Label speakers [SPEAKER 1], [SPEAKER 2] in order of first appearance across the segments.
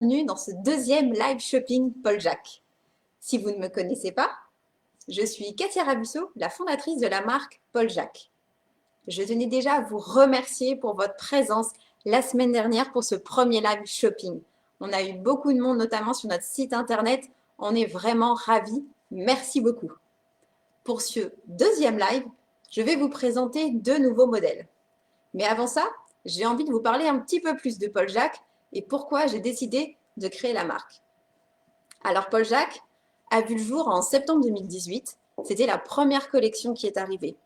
[SPEAKER 1] Bienvenue dans ce deuxième live shopping Paul Jacques. Si vous ne me connaissez pas, je suis Katia Rabusso, la fondatrice de la marque Paul Jacques. Je tenais déjà à vous remercier pour votre présence la semaine dernière pour ce premier live shopping. On a eu beaucoup de monde, notamment sur notre site internet. On est vraiment ravis. Merci beaucoup. Pour ce deuxième live, je vais vous présenter deux nouveaux modèles. Mais avant ça, j'ai envie de vous parler un petit peu plus de Paul Jacques et pourquoi j'ai décidé de créer la marque. Alors Paul Jacques a vu le jour en septembre 2018. C'était la première collection qui est arrivée.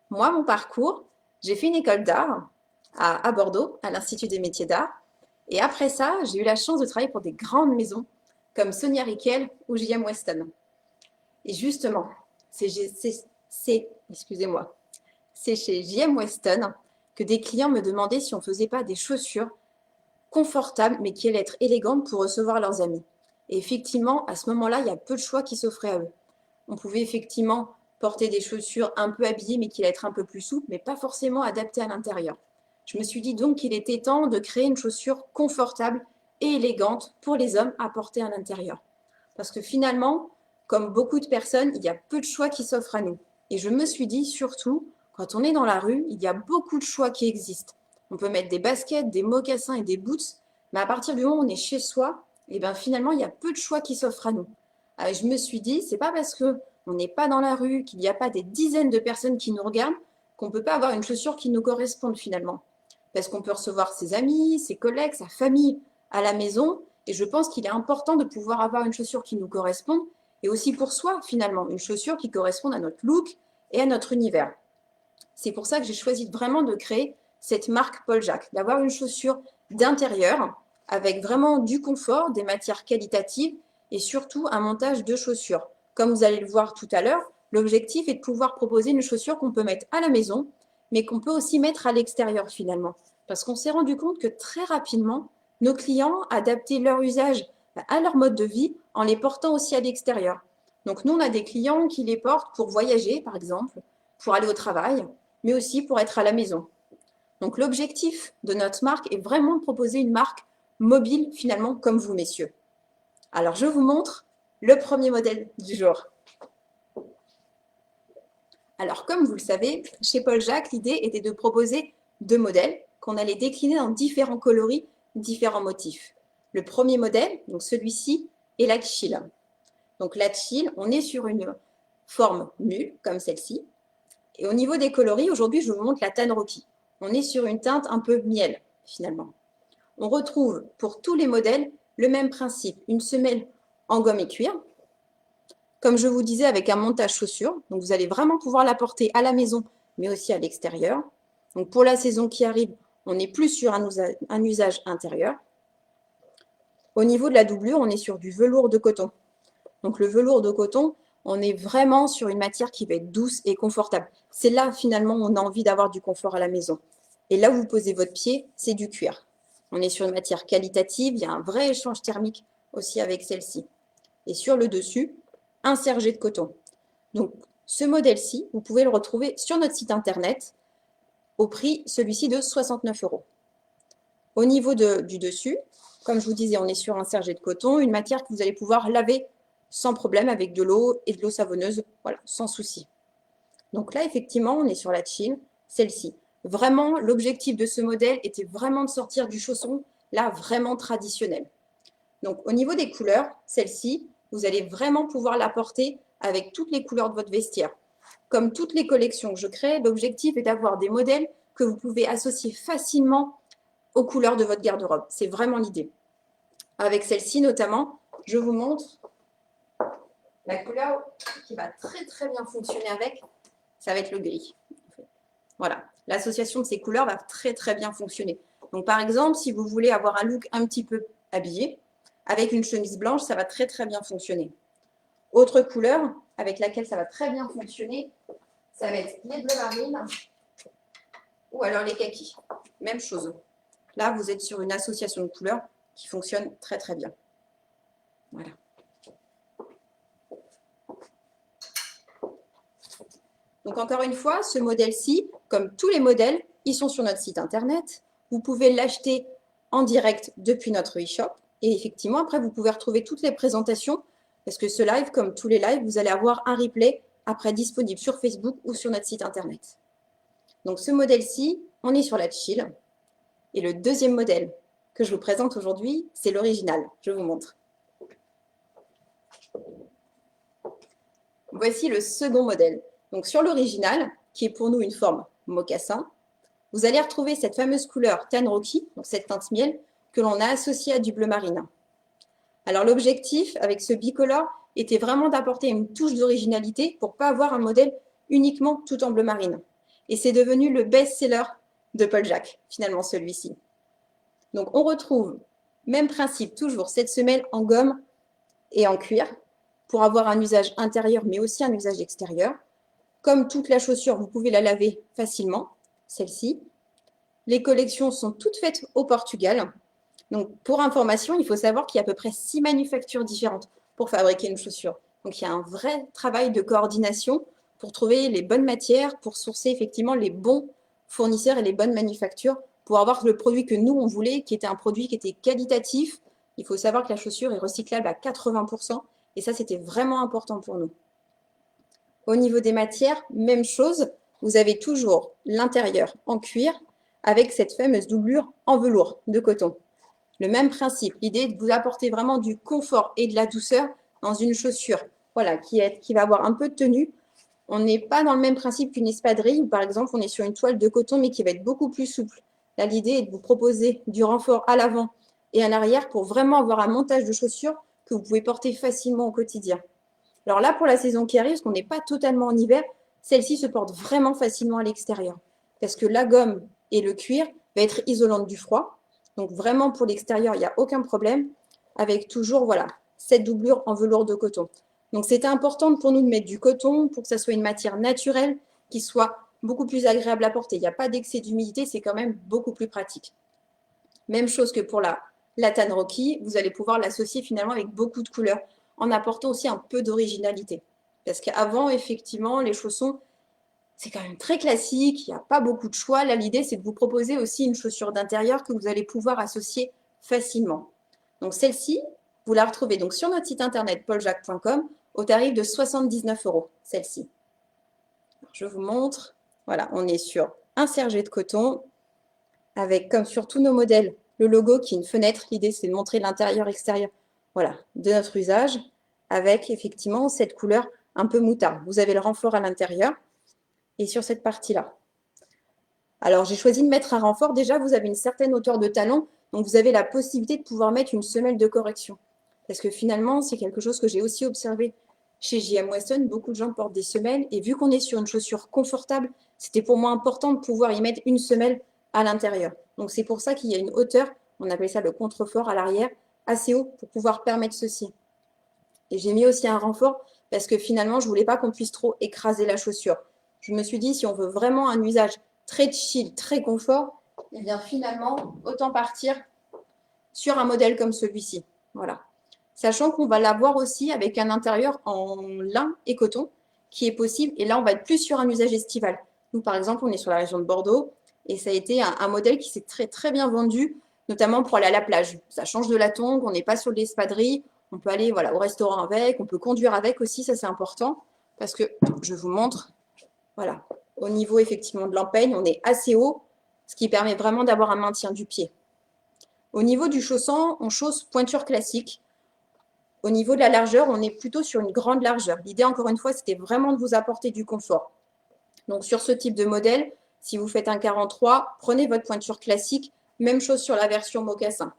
[SPEAKER 1] Moi, mon parcours, j'ai fait une école d'art à Bordeaux, à l'Institut des métiers d'art. Et après ça, j'ai eu la chance de travailler pour des grandes maisons comme Sonia Rykiel ou J.M. Weston. Et justement, c'est chez J.M. Weston que des clients me demandaient si on ne faisait pas des chaussures confortables, mais qui allaient être élégantes pour recevoir leurs amis. Et effectivement, à ce moment-là, il y a peu de choix qui s'offraient à eux. On pouvait effectivement porter des chaussures un peu habillées, mais qui allaient être un peu plus souples, mais pas forcément adaptées à l'intérieur. Je me suis dit donc qu'il était temps de créer une chaussure confortable et élégante pour les hommes à porter à l'intérieur. Parce que finalement, comme beaucoup de personnes, il y a peu de choix qui s'offrent à nous. Et je me suis dit, surtout, quand on est dans la rue, il y a beaucoup de choix qui existent. On peut mettre des baskets, des mocassins et des boots, mais à partir du moment où on est chez soi, et ben finalement, il y a peu de choix qui s'offrent à nous. Je me suis dit, c'est pas parce que on n'est pas dans la rue, qu'il n'y a pas des dizaines de personnes qui nous regardent, qu'on ne peut pas avoir une chaussure qui nous corresponde finalement. Parce qu'on peut recevoir ses amis, ses collègues, sa famille à la maison, et je pense qu'il est important de pouvoir avoir une chaussure qui nous corresponde, et aussi pour soi finalement, une chaussure qui corresponde à notre look et à notre univers. C'est pour ça que j'ai choisi vraiment de créer cette marque Paul Jacques, d'avoir une chaussure d'intérieur avec vraiment du confort, des matières qualitatives et surtout un montage de chaussures. Comme vous allez le voir tout à l'heure, l'objectif est de pouvoir proposer une chaussure qu'on peut mettre à la maison, mais qu'on peut aussi mettre à l'extérieur finalement. Parce qu'on s'est rendu compte que très rapidement, nos clients adaptaient leur usage à leur mode de vie en les portant aussi à l'extérieur. Donc nous, on a des clients qui les portent pour voyager, par exemple, pour aller au travail, mais aussi pour être à la maison. Donc l'objectif de notre marque est vraiment de proposer une marque mobile finalement comme vous, messieurs. Alors je vous montre le premier modèle du jour. Alors comme vous le savez, chez Paul Jacques, l'idée était de proposer deux modèles qu'on allait décliner dans différents coloris, différents motifs. Le premier modèle, donc celui-ci, est la chill. Donc la chill, on est sur une forme mule, comme celle-ci. Et au niveau des coloris, aujourd'hui, je vous montre la Tan Rocky. On est sur une teinte un peu miel, finalement. On retrouve pour tous les modèles le même principe, une semelle en gomme et cuir. Comme je vous disais, avec un montage chaussure. Donc vous allez vraiment pouvoir la porter à la maison, mais aussi à l'extérieur. Donc pour la saison qui arrive, on est plus sur un usage intérieur. Au niveau de la doublure, on est sur du velours de coton. Donc le velours de coton, on est vraiment sur une matière qui va être douce et confortable. C'est là, finalement, où on a envie d'avoir du confort à la maison. Et là où vous posez votre pied, c'est du cuir. On est sur une matière qualitative, il y a un vrai échange thermique aussi avec celle-ci. Et sur le dessus, un sergé de coton. Donc ce modèle-ci, vous pouvez le retrouver sur notre site internet au prix, celui-ci, de 69 €. Au niveau du dessus, comme je vous disais, on est sur un sergé de coton, une matière que vous allez pouvoir laver sans problème avec de l'eau et de l'eau savonneuse, voilà, sans souci. Donc là, effectivement, on est sur la chill, celle-ci. Vraiment, l'objectif de ce modèle était vraiment de sortir du chausson, là, vraiment traditionnel. Donc au niveau des couleurs, celle-ci, vous allez vraiment pouvoir la porter avec toutes les couleurs de votre vestiaire. Comme toutes les collections que je crée, l'objectif est d'avoir des modèles que vous pouvez associer facilement aux couleurs de votre garde-robe. C'est vraiment l'idée. Avec celle-ci notamment, je vous montre la couleur qui va très très bien fonctionner avec, ça va être le gris. Voilà, l'association de ces couleurs va très très bien fonctionner. Donc par exemple, si vous voulez avoir un look un petit peu habillé, avec une chemise blanche, ça va très très bien fonctionner. Autre couleur avec laquelle ça va très bien fonctionner, ça va être les bleus marines ou alors les kakis. Même chose. Là, vous êtes sur une association de couleurs qui fonctionne très très bien. Voilà. Donc encore une fois, ce modèle-ci, comme tous les modèles, ils sont sur notre site internet. Vous pouvez l'acheter en direct depuis notre e-shop Et effectivement, après, vous pouvez retrouver toutes les présentations, parce que ce live, comme tous les lives, vous allez avoir un replay après disponible sur Facebook ou sur notre site internet. Donc ce modèle-ci, on est sur la Chill. Et le deuxième modèle que je vous présente aujourd'hui, c'est l'original. Je vous montre. Voici le second modèle. Donc sur l'original, qui est pour nous une forme mocassin, vous allez retrouver cette fameuse couleur Tan Rocky, donc cette teinte miel, que l'on a associée à du bleu marine. Alors l'objectif avec ce bicolore était vraiment d'apporter une touche d'originalité pour ne pas avoir un modèle uniquement tout en bleu marine. Et c'est devenu le best-seller de Paul Jacques, finalement celui-ci. Donc on retrouve, même principe, toujours cette semelle en gomme et en cuir pour avoir un usage intérieur mais aussi un usage extérieur. Comme toute la chaussure, vous pouvez la laver facilement, celle-ci. Les collections sont toutes faites au Portugal. Donc pour information, il faut savoir qu'il y a à peu près 6 manufactures différentes pour fabriquer une chaussure. Donc il y a un vrai travail de coordination pour trouver les bonnes matières, pour sourcer effectivement les bons fournisseurs et les bonnes manufactures pour avoir le produit que nous, on voulait, qui était un produit qui était qualitatif. Il faut savoir que la chaussure est recyclable à 80%, et ça, c'était vraiment important pour nous. Au niveau des matières, même chose, vous avez toujours l'intérieur en cuir avec cette fameuse doublure en velours de coton. Le même principe, l'idée est de vous apporter vraiment du confort et de la douceur dans une chaussure voilà, qui va avoir un peu de tenue. On n'est pas dans le même principe qu'une espadrille où, par exemple, on est sur une toile de coton mais qui va être beaucoup plus souple. Là, l'idée est de vous proposer du renfort à l'avant et à l'arrière pour vraiment avoir un montage de chaussures que vous pouvez porter facilement au quotidien. Alors là, pour la saison qui arrive, parce qu'on n'est pas totalement en hiver, celle-ci se porte vraiment facilement à l'extérieur parce que la gomme et le cuir va être isolante du froid. Donc vraiment pour l'extérieur, il n'y a aucun problème avec toujours voilà, cette doublure en velours de coton. Donc c'était important pour nous de mettre du coton pour que ça soit une matière naturelle qui soit beaucoup plus agréable à porter. Il n'y a pas d'excès d'humidité, c'est quand même beaucoup plus pratique. Même chose que pour la Tan Rocky, vous allez pouvoir l'associer finalement avec beaucoup de couleurs en apportant aussi un peu d'originalité. Parce qu'avant, effectivement, les chaussons, c'est quand même très classique, il n'y a pas beaucoup de choix. Là, l'idée, c'est de vous proposer aussi une chaussure d'intérieur que vous allez pouvoir associer facilement. Donc celle-ci, vous la retrouvez donc sur notre site internet pauljacques.com au tarif de 79 €, celle-ci. Je vous montre. Voilà, on est sur un serge de coton avec, comme sur tous nos modèles, le logo qui est une fenêtre. L'idée, c'est de montrer l'intérieur-extérieur voilà, de notre usage avec effectivement cette couleur un peu moutarde. Vous avez le renfort à l'intérieur et sur cette partie-là. Alors, j'ai choisi de mettre un renfort. Déjà, vous avez une certaine hauteur de talon, donc vous avez la possibilité de pouvoir mettre une semelle de correction. Parce que finalement, c'est quelque chose que j'ai aussi observé chez J.M. Weston. Beaucoup de gens portent des semelles et vu qu'on est sur une chaussure confortable, c'était pour moi important de pouvoir y mettre une semelle à l'intérieur. Donc, c'est pour ça qu'il y a une hauteur, on appelle ça le contrefort à l'arrière, assez haut pour pouvoir permettre ceci. Et j'ai mis aussi un renfort parce que finalement, je ne voulais pas qu'on puisse trop écraser la chaussure. Je me suis dit, si on veut vraiment un usage très chill, très confort, et bien finalement, autant partir sur un modèle comme celui-ci. Voilà. Sachant qu'on va l'avoir aussi avec un intérieur en lin et coton qui est possible. Et là, on va être plus sur un usage estival. Nous, par exemple, on est sur la région de Bordeaux et ça a été un modèle qui s'est très, très bien vendu, notamment pour aller à la plage. Ça change de la tongue, on n'est pas sur l'espadrille. On peut aller voilà, au restaurant avec, on peut conduire avec aussi, ça c'est important. Parce que, je vous montre, voilà, au niveau effectivement de l'empeigne, on est assez haut, ce qui permet vraiment d'avoir un maintien du pied. Au niveau du chausson, on chausse pointure classique. Au niveau de la largeur, on est plutôt sur une grande largeur. L'idée, encore une fois, c'était vraiment de vous apporter du confort. Donc, sur ce type de modèle, si vous faites un 43, prenez votre pointure classique. Même chose sur la version mocassin.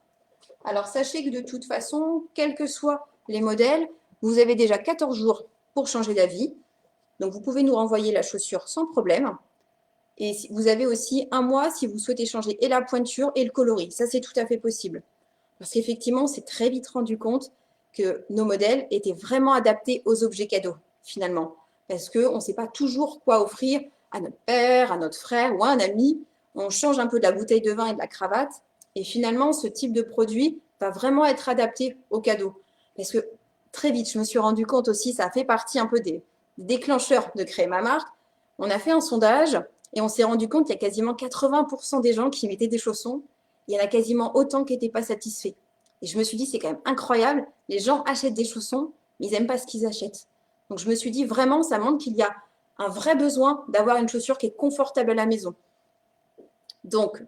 [SPEAKER 1] Alors, sachez que de toute façon, quels que soient les modèles, vous avez déjà 14 jours pour changer d'avis. Donc, vous pouvez nous renvoyer la chaussure sans problème. Et vous avez aussi un mois si vous souhaitez changer et la pointure et le coloris. Ça, c'est tout à fait possible. Parce qu'effectivement, on s'est très vite rendu compte que nos modèles étaient vraiment adaptés aux objets cadeaux, finalement. Parce qu'on ne sait pas toujours quoi offrir à notre père, à notre frère ou à un ami. On change un peu de la bouteille de vin et de la cravate. Et finalement, ce type de produit va vraiment être adapté aux cadeaux. Parce que très vite, je me suis rendu compte aussi, ça fait partie un peu des déclencheurs de créer ma marque. On a fait un sondage et on s'est rendu compte qu'il y a quasiment 80% des gens qui mettaient des chaussons. Il y en a quasiment autant qui n'étaient pas satisfaits. Et je me suis dit, c'est quand même incroyable. Les gens achètent des chaussons, mais ils n'aiment pas ce qu'ils achètent. Donc, je me suis dit, vraiment, ça montre qu'il y a un vrai besoin d'avoir une chaussure qui est confortable à la maison. Donc,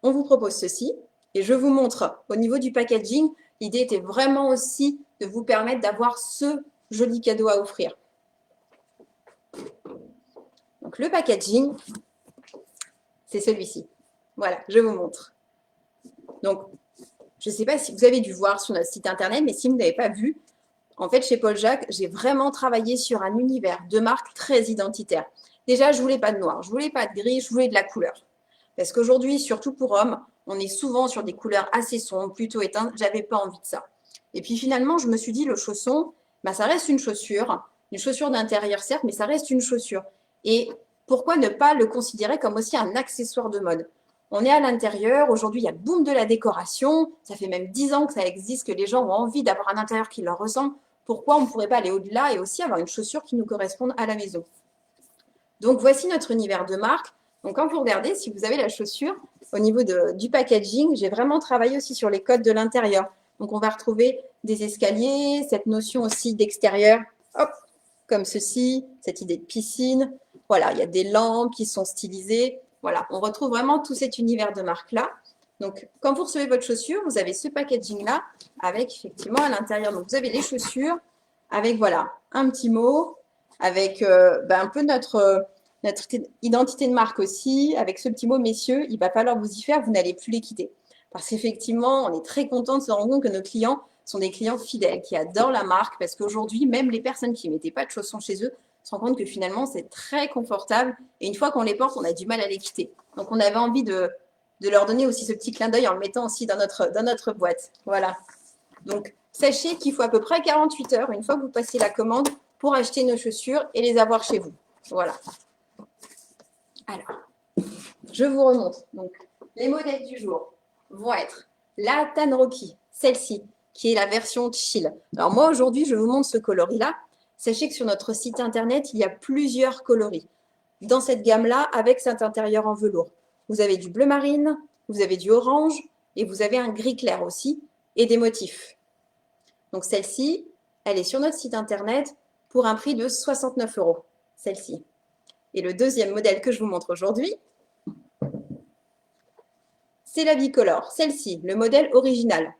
[SPEAKER 1] on vous propose ceci. Et je vous montre au niveau du packaging, l'idée était vraiment aussi de vous permettre d'avoir ce joli cadeau à offrir. Donc, le packaging, c'est celui-ci. Voilà, je vous montre. Donc, je ne sais pas si vous avez dû voir sur notre site internet, mais si vous n'avez pas vu, en fait, chez Paul Jacques, j'ai vraiment travaillé sur un univers de marque très identitaire. Déjà, je ne voulais pas de noir, je ne voulais pas de gris, je voulais de la couleur. Parce qu'aujourd'hui, surtout pour hommes, on est souvent sur des couleurs assez sombres, plutôt éteintes. Je n'avais pas envie de ça. Et puis finalement, je me suis dit, le chausson, bah, ça reste une chaussure d'intérieur certes, mais ça reste une chaussure. Et pourquoi ne pas le considérer comme aussi un accessoire de mode? On est à l'intérieur, aujourd'hui il y a le boom de la décoration, ça fait même 10 ans que ça existe, que les gens ont envie d'avoir un intérieur qui leur ressemble. Pourquoi on ne pourrait pas aller au-delà et aussi avoir une chaussure qui nous corresponde à la maison? Donc voici notre univers de marque. Donc quand vous regardez, si vous avez la chaussure, au niveau du packaging, j'ai vraiment travaillé aussi sur les codes de l'intérieur. Donc on va retrouver des escaliers, cette notion aussi d'extérieur, hop, comme ceci, cette idée de piscine. Voilà, il y a des lampes qui sont stylisées. Voilà, on retrouve vraiment tout cet univers de marque-là. Donc, quand vous recevez votre chaussure, vous avez ce packaging-là avec effectivement à l'intérieur. Donc, vous avez les chaussures avec, voilà, un petit mot, avec un peu notre identité de marque aussi, avec ce petit mot, messieurs, il va falloir vous y faire, vous n'allez plus les quitter. Parce qu'effectivement, on est très content de se rendre compte que nos clients sont des clients fidèles, qui adorent la marque, parce qu'aujourd'hui, même les personnes qui ne mettaient pas de chaussons chez eux se rendent compte que finalement, c'est très confortable. Et une fois qu'on les porte, on a du mal à les quitter. Donc, on avait envie de leur donner aussi ce petit clin d'œil en le mettant aussi dans notre boîte. Voilà. Donc, sachez qu'il faut à peu près 48 heures, une fois que vous passez la commande, pour acheter nos chaussures et les avoir chez vous. Voilà. Alors, je vous remonte. Donc, les modèles du jour vont être la Tan Rocky, celle-ci, qui est la version chill. Alors moi, aujourd'hui, je vous montre ce coloris-là. Sachez que sur notre site internet, il y a plusieurs coloris dans cette gamme-là avec cet intérieur en velours. Vous avez du bleu marine, vous avez du orange et vous avez un gris clair aussi et des motifs. Donc celle-ci, elle est sur notre site internet pour un prix de 69 €, celle-ci. Et le deuxième modèle que je vous montre aujourd'hui, c'est la bicolore, celle-ci, le modèle original.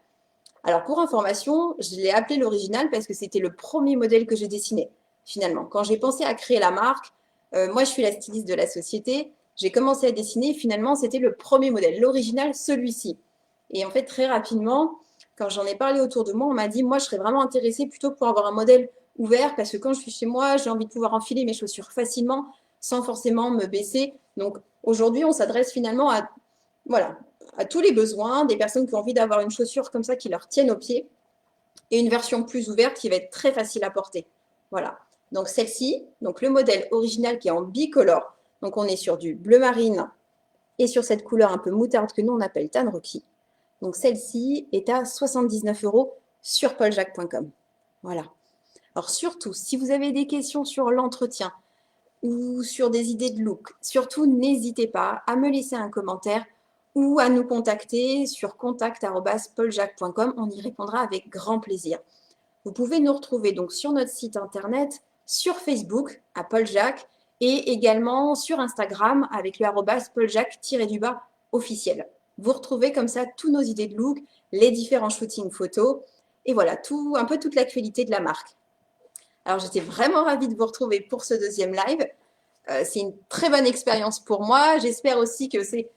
[SPEAKER 1] Alors pour information, je l'ai appelé l'original parce que c'était le premier modèle que j'ai dessiné, finalement. Quand j'ai pensé à créer la marque, moi je suis la styliste de la société, j'ai commencé à dessiner et finalement c'était le premier modèle, l'original, celui-ci. Et en fait très rapidement, quand j'en ai parlé autour de moi, on m'a dit, moi je serais vraiment intéressée plutôt pour avoir un modèle ouvert parce que quand je suis chez moi, j'ai envie de pouvoir enfiler mes chaussures facilement sans forcément me baisser. Donc aujourd'hui, on s'adresse finalement à, voilà, à tous les besoins, des personnes qui ont envie d'avoir une chaussure comme ça qui leur tienne aux pieds et une version plus ouverte qui va être très facile à porter. Voilà. Donc celle-ci, donc le modèle original qui est en bicolore. Donc on est sur du bleu marine et sur cette couleur un peu moutarde que nous on appelle Tan Rocky. Donc celle-ci est à 79 € sur pauljac.com. Voilà. Alors surtout, si vous avez des questions sur l'entretien ou sur des idées de look, surtout n'hésitez pas à me laisser un commentaire ou à nous contacter sur contact@pauljac.com. On y répondra avec grand plaisir. Vous pouvez nous retrouver donc sur notre site internet, sur Facebook à Paul Jacques et également sur Instagram avec le @pauljac_officiel. Vous retrouvez comme ça tous nos idées de look, les différents shootings photos et voilà, un peu toute l'actualité de la marque. Alors j'étais vraiment ravie de vous retrouver pour ce deuxième live. C'est une très bonne expérience pour moi. J'espère aussi que c'est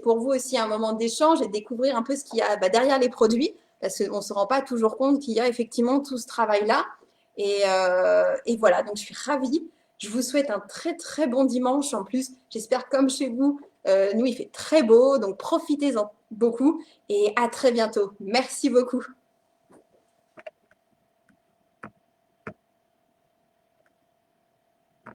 [SPEAKER 1] pour vous aussi un moment d'échange et de découvrir un peu ce qu'il y a derrière les produits, parce qu'on ne se rend pas toujours compte qu'il y a effectivement tout ce travail-là. Et voilà, donc je suis ravie. Je vous souhaite un très très bon dimanche. En plus, j'espère comme chez vous, nous il fait très beau, donc profitez-en beaucoup et à très bientôt. Merci beaucoup.